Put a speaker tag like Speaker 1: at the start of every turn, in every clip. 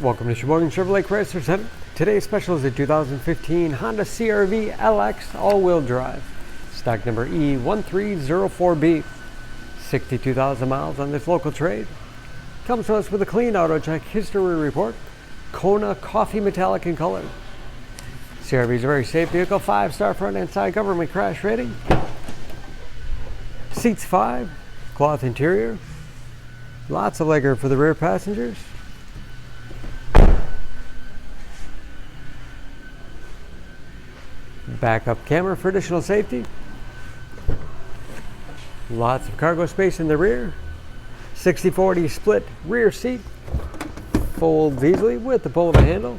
Speaker 1: Welcome to Sheboygan Chevrolet Chrysler Center. Today's special is a 2015 Honda CR-V LX all-wheel drive. Stock number E1304B. 62,000 miles on this local trade. Comes to us with a clean auto check history report. Kona coffee metallic in color. CR-V is a very safe vehicle. 5-star front and side government crash rating. Seats 5. Cloth interior. Lots of legroom for the rear passengers. Backup camera for additional safety. Lots of cargo space in the rear. 60/40 split rear seat. Folds easily with the pull of a handle.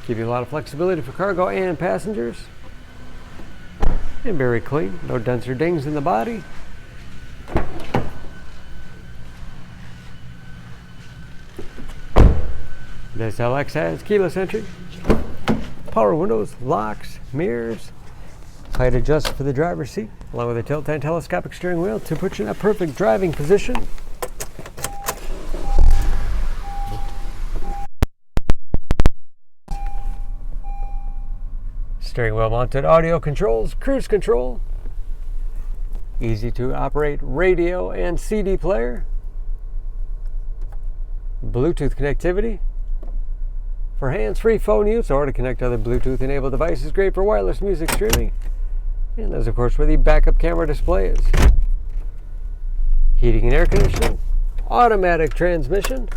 Speaker 1: Give you a lot of flexibility for cargo and passengers. And very clean. No dents or dings in the body. This LX has keyless entry. Power windows, locks, mirrors, height adjust for the driver's seat, along with a tilt and telescopic steering wheel to put you in a perfect driving position. Steering wheel mounted audio controls, cruise control, easy to operate radio and CD player, Bluetooth connectivity. For hands-free phone use or to connect other Bluetooth-enabled devices, great for wireless music streaming. And there's, of course, where the backup camera display is. Heating and air conditioning. Automatic transmission.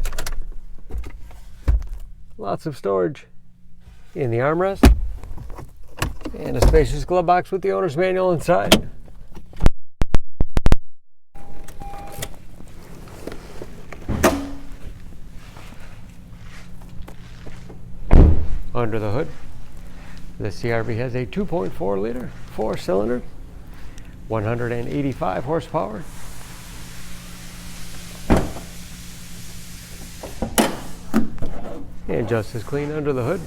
Speaker 1: Lots of storage in the armrest. And a spacious glove box with the owner's manual inside. Under the hood, the CR-V has a 2.4-liter 4-cylinder, 185 horsepower. And just as clean under the hood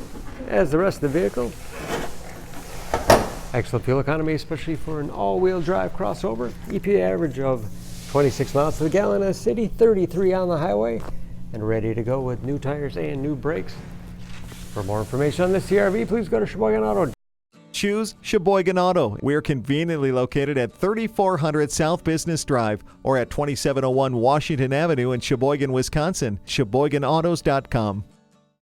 Speaker 1: as the rest of the vehicle. Excellent fuel economy, especially for an all-wheel drive crossover. EPA average of 26 miles to the gallon in a city, 33 on the highway, and ready to go with new tires and new brakes. For more information on this CR-V, please go to Sheboygan Auto.
Speaker 2: Choose Sheboygan Auto. We're conveniently located at 3400 South Business Drive or at 2701 Washington Avenue in Sheboygan, Wisconsin. SheboyganAutos.com.